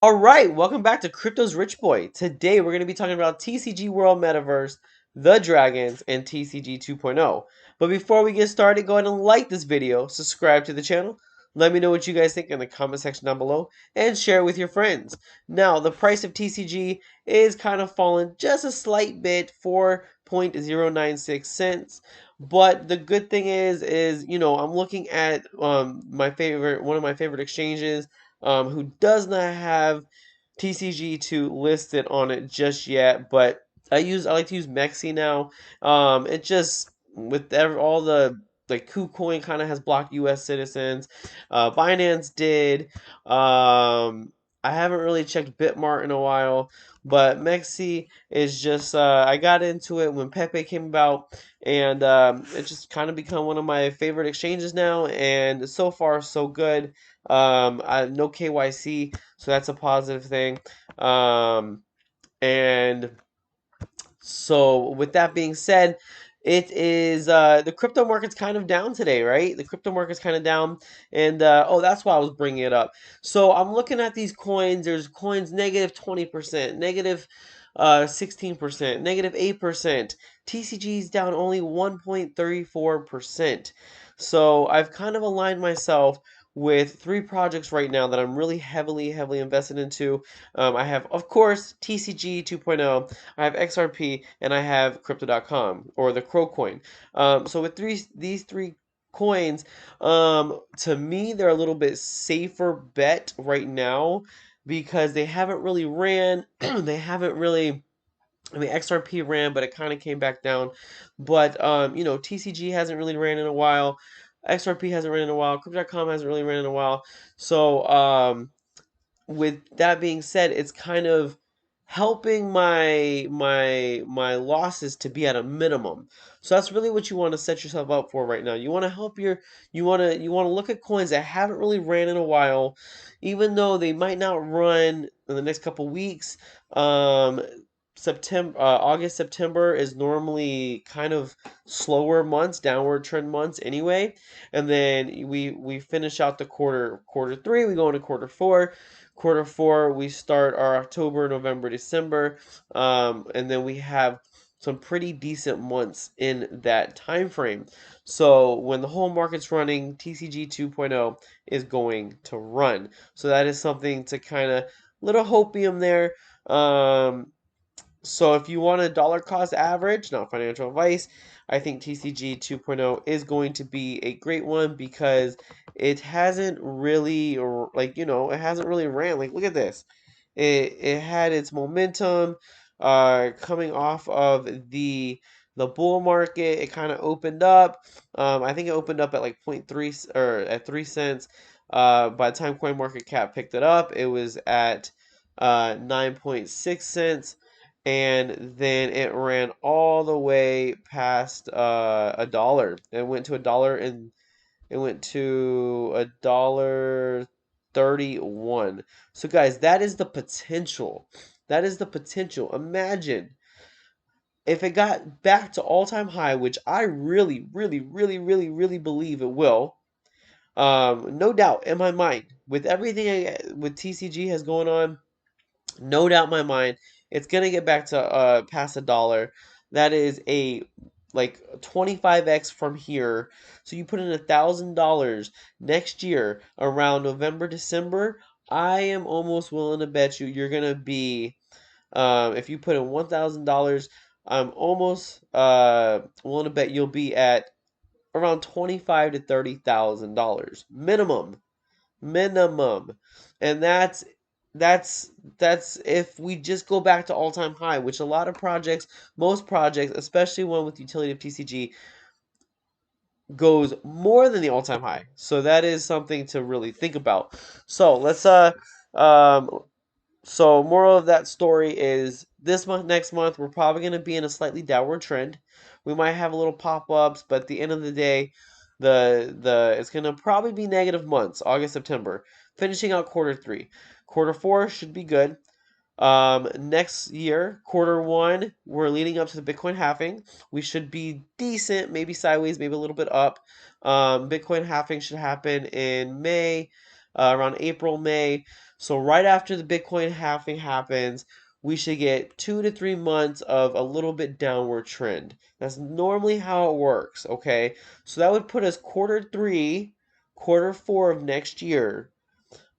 All right, welcome back to Crypto's Rich Boy. Today we're going to be talking about TCG World Metaverse, the Dragons, and TCG 2.0. But before we get started, go ahead and like this video, subscribe to the channel, let me know what you guys think in the comment section down below, and share it with your friends. Now, the price of TCG is kind of fallen just a slight bit, 4.096 cents. But the good thing is I'm looking at one of my favorite exchanges who does not have TCG2 listed on it just yet, but I like to use Mexi now. It just with all the like KuCoin kind of has blocked U.S. citizens. Binance did. I haven't really checked Bitmart in a while, but Mexi is just I got into it when Pepe came about, and it's just kind of become one of my favorite exchanges now. And so far, so good. No KYC, so that's a positive thing. Um, and so with that being said, it is the crypto market's kind of down today, right? The crypto market's kind of down, and oh, that's why I was bringing it up. So I'm looking at these coins. There's coins negative 20%, negative 16%, negative 8%. TCG's down only 1.34%. So I've kind of aligned myself with three projects right now that I'm really heavily invested into. I have, of course, TCG 2.0. I have XRP, and I have Crypto.com or the Crow coin. So with these three coins, to me they're a little bit safer bet right now because they haven't really ran. They haven't really. I mean, XRP ran, but it kind of came back down. But TCG hasn't really ran in a while. XRP hasn't ran in a while. Crypto.com hasn't really ran in a while. So with that being said, it's kind of helping my losses to be at a minimum. So that's really what you want to set yourself up for right now. You want to help your you want to look at coins that haven't really ran in a while, even though they might not run in the next couple weeks. August, September is normally kind of slower months, downward trend months anyway. And then we finish out the quarter three, we go into quarter four. Quarter four, we start our October, November, December, and then we have some pretty decent months in that time frame. So when the whole market's running, TCG 2.0 is going to run. So that is something to kind of little hopium there. So if you want a dollar cost average, not financial advice, I think TCG 2.0 is going to be a great one because it hasn't really it hasn't really ran. Like look at this. It had its momentum coming off of the bull market. It kind of opened up. I think it opened up at like point 0.3 or at 3 cents. By the time coin market cap picked it up, it was at 9.6 cents, and then it ran all the way past a dollar. It went to a dollar, and it went to a dollar 31. So guys, that is the potential. That is the potential. Imagine if it got back to all-time high, which I really believe it will. No doubt in my mind, with everything with TCG has going on, no doubt in my mind, it's gonna get back to past a dollar. That is a like 25x from here. So you put in $1,000 next year around November, December. I am almost willing to bet you're gonna be if you put in $1,000. I'm almost willing to bet you'll be at around 25 to $30,000 minimum, and that's that's if we just go back to all-time high, which a lot of projects, most projects, especially one with utility of TCG, goes more than the all-time high. So that is something to really think about. So let's um so moral of that story is this month, next month, we're probably going to be in a slightly downward trend. We might have a little pop-ups, but at the end of the day, the it's going to probably be negative months, August, September, finishing out quarter three. Quarter four should be good. Next year, quarter one, we're leading up to the Bitcoin halving. We should be decent, maybe sideways, maybe a little bit up. Bitcoin halving should happen in May. around April, May. So right after the Bitcoin halving happens, we should get 2 to 3 months of a little bit downward trend. That's normally how it works, okay? So that would put us quarter 3, quarter 4 of next year.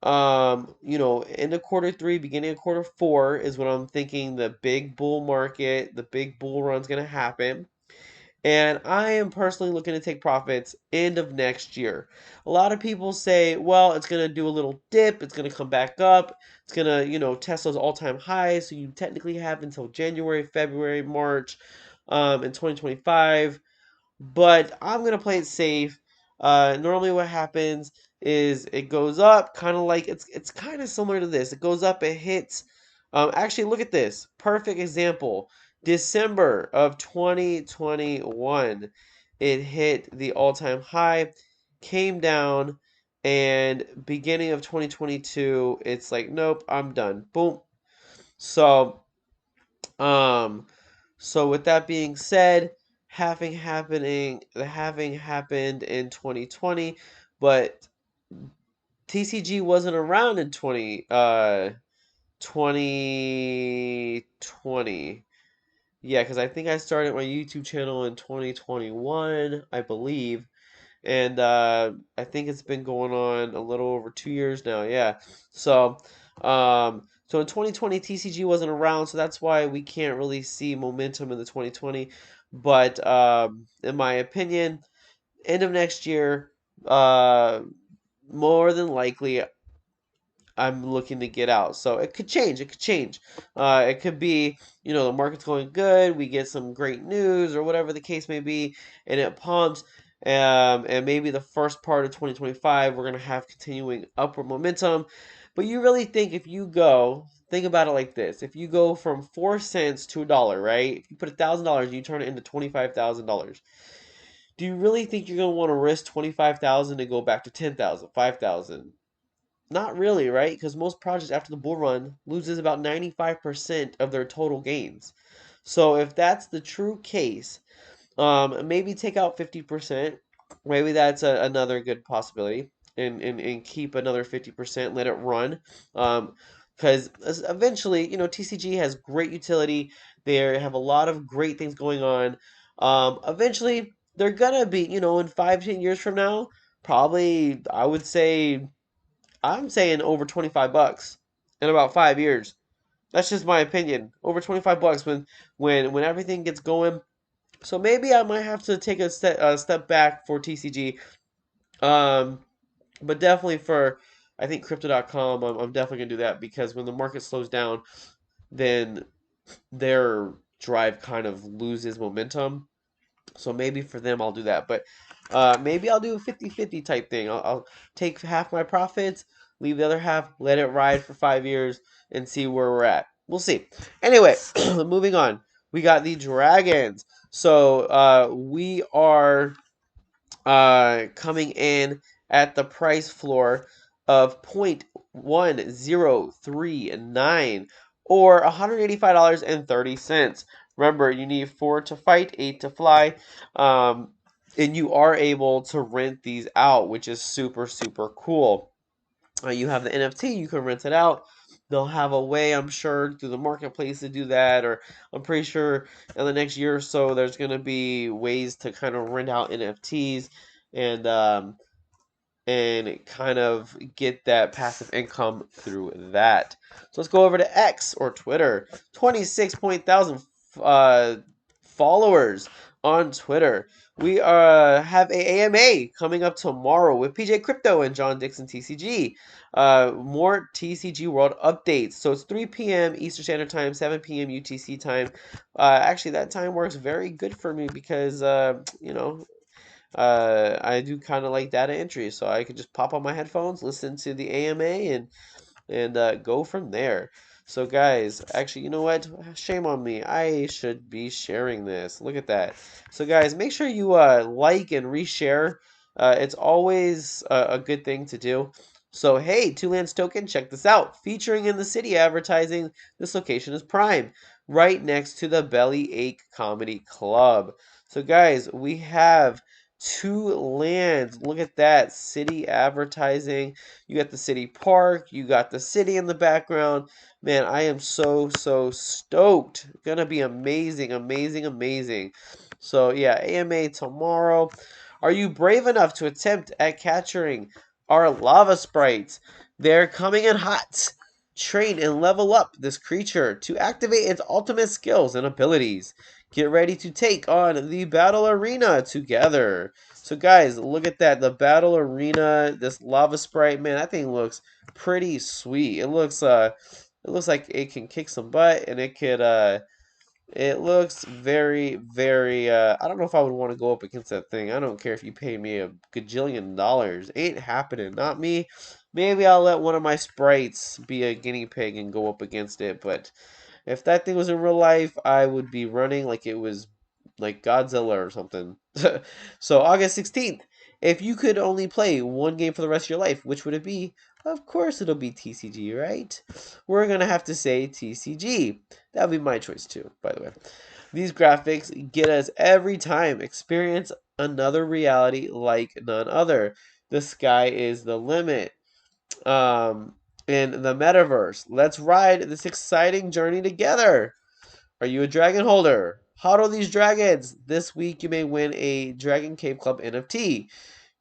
End of quarter 3, beginning of quarter 4 is when I'm thinking the big bull market, the big bull run's gonna happen. And I am personally looking to take profits end of next year. A lot of people say, well, it's going to do a little dip, it's going to come back up, it's going to, test those all-time highs. So you technically have until January, February, March in 2025, but I'm gonna play it safe. Normally, what happens is it goes up, kind of like it's kind of similar to this. It goes up, it hits. Actually, look at this perfect example. December of 2021, it hit the all-time high, came down, and beginning of 2022, it's like, nope, I'm done. Boom. So um, so with that being said, the halving happened in 2020, but TCG wasn't around in 2020. Yeah, because I think I started my YouTube channel in 2021, I believe. And I think it's been going on a little over 2 years now. Yeah. So in 2020, TCG wasn't around, so that's why we can't really see momentum in the 2020. But in my opinion, end of next year, uh, more than likely, I'm looking to get out. So it could change. It could change. It could be, the market's going good. We get some great news or whatever the case may be, and it pumps. And maybe the first part of 2025, we're going to have continuing upward momentum. But you really think if you go, think about it like this: if you go from 4 cents to $1, right? If you put $1,000 and you turn it into $25,000, do you really think you're going to want to risk 25,000 and go back to 10,000, 5,000? Not really, right? Because most projects after the bull run loses about 95% of their total gains. So if that's the true case, maybe take out 50%. Maybe that's another good possibility. And keep another 50%, let it run. Because eventually, TCG has great utility. They have a lot of great things going on. Eventually, they're gonna be, in 5, 10 years from now, probably, I'm saying over $25 in about 5 years. That's just my opinion. Over $25 when everything gets going. So maybe I might have to take a step back for TCG. Um, but definitely for I think crypto.com, I'm definitely gonna do that because when the market slows down, then their drive kind of loses momentum. So maybe for them, I'll do that. But maybe I'll do a 50-50 type thing. I'll take half my profits, leave the other half, let it ride for 5 years, and see where we're at. We'll see. Anyway, moving on. We got the dragons. So we are coming in at the price floor of 0.1039 or $185.30. Remember, you need 4 to fight, 8 to fly, and you are able to rent these out, which is super, super cool. You have the NFT, you can rent it out. They'll have a way, I'm sure, through the marketplace to do that, or I'm pretty sure in the next year or so, there's going to be ways to kind of rent out NFTs and kind of get that passive income through that. So let's go over to X or Twitter. 26,000 uh, followers on Twitter. We have a AMA coming up tomorrow with PJ Crypto and John Dixon TCG. More TCG World updates. So it's 3 p.m. Eastern Standard Time, 7 p.m. UTC time. Actually, that time works very good for me because, I do kind of like data entry, so I could just pop on my headphones, listen to the AMA, and go from there. So guys, actually, you know what? Shame on me. I should be sharing this. Look at that. So guys, make sure you like and reshare. It's always a good thing to do. So hey, Two Lands Token, check this out. Featuring in the city advertising, this location is prime, right next to the Belly Ache Comedy Club. So guys, we have 2 lands. Look at that. City advertising. You got the city park. You got the city in the background. Man, I am so stoked. Gonna be amazing, amazing, amazing. So yeah, AMA tomorrow. Are you brave enough to attempt at capturing our lava sprites? They're coming in hot. Train and level up this creature to activate its ultimate skills and abilities. Get ready to take on the battle arena together. So guys, look at that. The battle arena, this lava sprite, man, that thing looks pretty sweet. It looks like it can kick some butt, and it looks very I don't know if I would want to go up against that thing. I don't care if you pay me a gajillion dollars. Ain't happening. Not me. Maybe I'll let one of my sprites be a guinea pig and go up against it, but if that thing was in real life, I would be running like it was like Godzilla or something. So August 16th, if you could only play one game for the rest of your life, which would it be? Of course it'll be TCG, right? We're going to have to say TCG. That would be my choice too, by the way. These graphics get us every time. Experience another reality like none other. The sky is the limit. Um, in the metaverse. Let's ride this exciting journey together. Are you a dragon holder? Hodl these dragons. This week you may win a Dragon Cave Club NFT.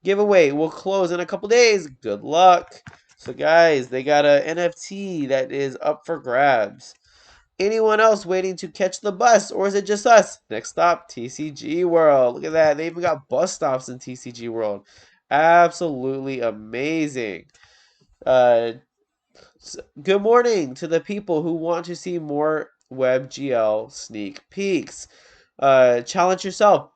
Giveaway will close in a couple days. Good luck. So guys, they got a NFT that is up for grabs. Anyone else waiting to catch the bus, or is it just us? Next stop, TCG World. Look at that. They even got bus stops in TCG World. Absolutely amazing. Uh, Good morning to the people who want to see more WebGL sneak peeks. Challenge yourself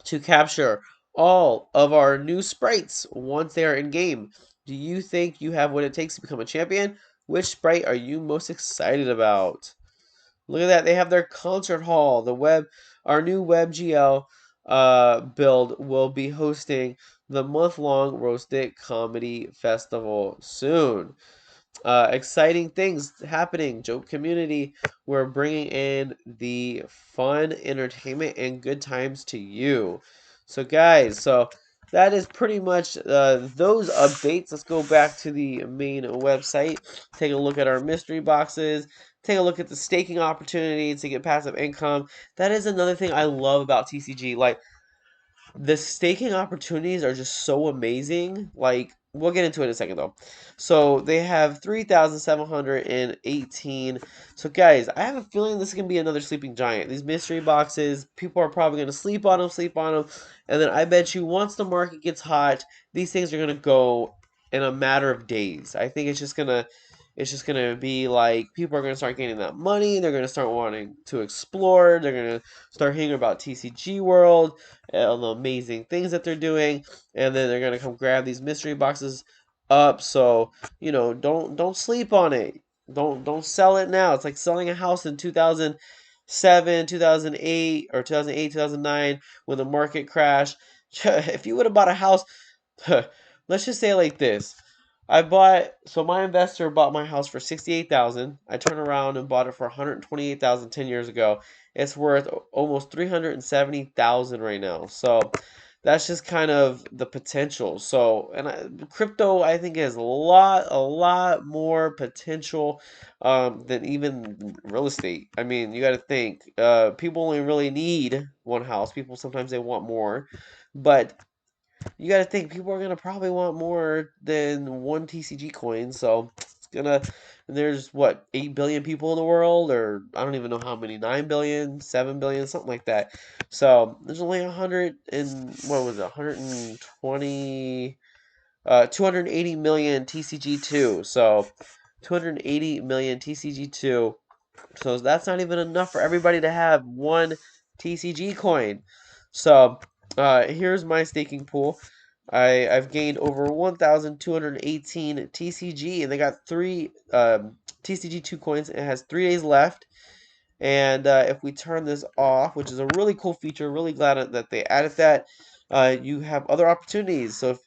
to capture all of our new sprites once they are in game. Do you think you have what it takes to become a champion? Which sprite are you most excited about? Look at that. They have their concert hall. Our new WebGL build will be hosting the month-long Roasted Comedy Festival soon. Exciting things happening. Joke community. We're bringing in the fun, entertainment, and good times to you. So, guys, that is pretty much those updates. Let's go back to the main website. Take a look at our mystery boxes. Take a look at the staking opportunities to get passive income. That is another thing I love about TCG. Like, the staking opportunities are just so amazing. Like, we'll get into it in a second though. So they have 3,718. So guys, I have a feeling this is gonna be another sleeping giant. These mystery boxes, people are probably gonna sleep on them, and then I bet you once the market gets hot, these things are gonna go in a matter of days. I think it's just gonna be like people are gonna start getting that money. They're gonna start wanting to explore. They're gonna start hearing about TCG World, all the amazing things that they're doing, and then they're gonna come grab these mystery boxes up. So don't sleep on it. Don't sell it now. It's like selling a house in 2007, 2008, or 2008, 2009 when the market crashed. If you would have bought a house, let's just say it like this. My investor bought my house for 68,000. I turned around and bought it for 128,000 10 years ago. It's worth almost 370,000 right now. So that's just kind of the potential. Crypto, I think, has a lot more potential than even real estate. I mean, you got to think, people only really need one house. People sometimes they want more, but you got to think people are gonna probably want more than one TCG coin. So it's gonna. There's what 8 billion people in the world, or I don't even know how many, 9 billion, 7 billion, something like that. So there's only 100 and what was it, 120, 280 million TCG2. So 280 million TCG2. So that's not even enough for everybody to have one TCG coin. So here's my staking pool. I've gained over 1,218 TCG, and they got three TCG2 coins. It has 3 days left. And if we turn this off, which is a really cool feature, really glad that they added that, you have other opportunities. So if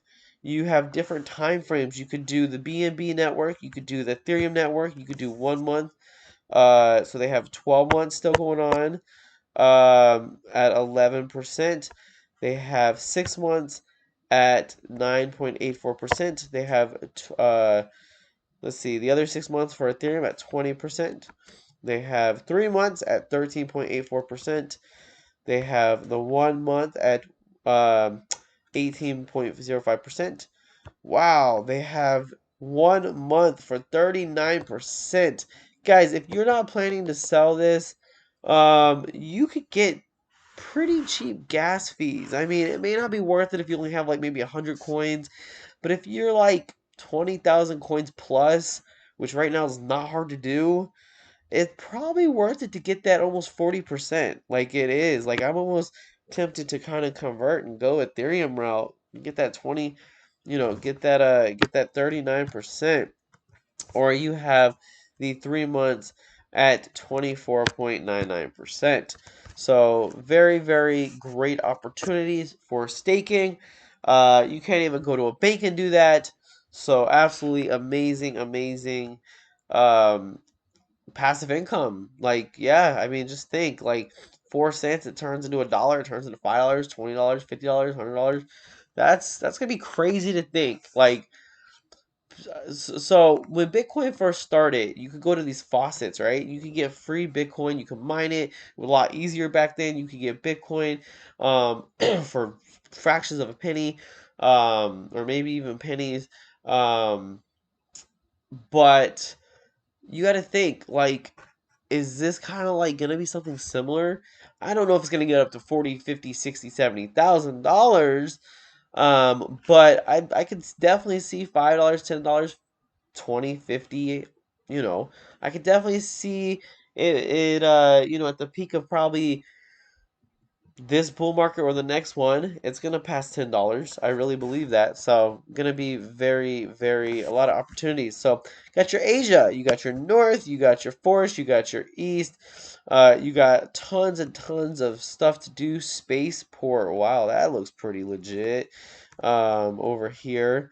you have different time frames, you could do the BNB network, you could do the Ethereum network, you could do 1 month. So they have 12 months still going on at 11%. They have 6 months at 9.84%. They have let's see, the other 6 months for Ethereum at 20%. They have 3 months at 13.84%. They have the 1 month at 18.05%. Wow, they have 1 month for 39%. Guys, if you're not planning to sell this, you could get pretty cheap gas fees. I mean, it may not be worth it if you only have like maybe 100 coins, but if you're like 20,000 coins plus, which right now is not hard to do, it's probably worth it to get that almost 40%. Like it is. Like I'm almost tempted to kind of convert and go Ethereum route. Get that 20, get that 39%. Or you have the 3 months at 24.99%. So very, very great opportunities for staking. You can't even go to a bank and do that. So absolutely amazing, amazing. Um, Passive income. Like, yeah, I mean, just think like 4 cents, it turns into $1, it turns into $5, $20, $50, $100. That's gonna be crazy to think. Like, so when Bitcoin first started, you could go to these faucets, right? You could get free Bitcoin. You could mine it. It was a lot easier back then. You could get Bitcoin for fractions of a penny, or maybe even pennies. Um, but you got to think like, is this kind of like gonna be something similar? I don't know if it's gonna get up to 40, 50, 60, $70,000. But I could definitely see $5, $10, 20, 50. I could definitely see it at the peak of probably this bull market or the next one, it's gonna pass $10. I really believe that. So gonna be very, very a lot of opportunities. So got your Asia, you got your North, you got your Forest, you got your East, you got tons and tons of stuff to do. Spaceport, wow, that looks pretty legit. Over here,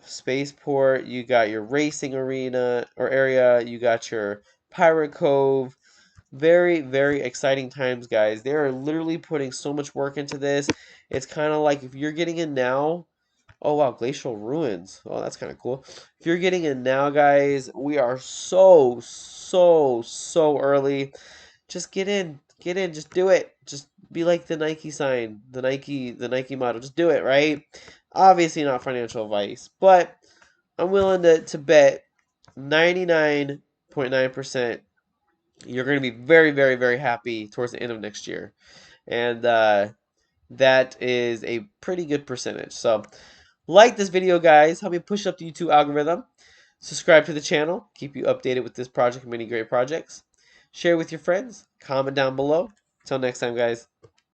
Spaceport, you got your racing arena or area, you got your Pirate Cove. Very, very exciting times, guys. They are literally putting so much work into this. It's kind of like if you're getting in now. Oh, wow, Glacial Ruins. Oh, that's kind of cool. If you're getting in now, guys, we are so, so, so early. Just get in. Get in. Just do it. Just be like the Nike sign, the Nike model. Just do it, right? Obviously not financial advice, but I'm willing to bet 99.9% you're going to be very, very, very happy towards the end of next year. And that is a pretty good percentage. So, like this video, guys. Help me push up the YouTube algorithm. Subscribe to the channel. Keep you updated with this project and many great projects. Share with your friends. Comment down below. Until next time, guys.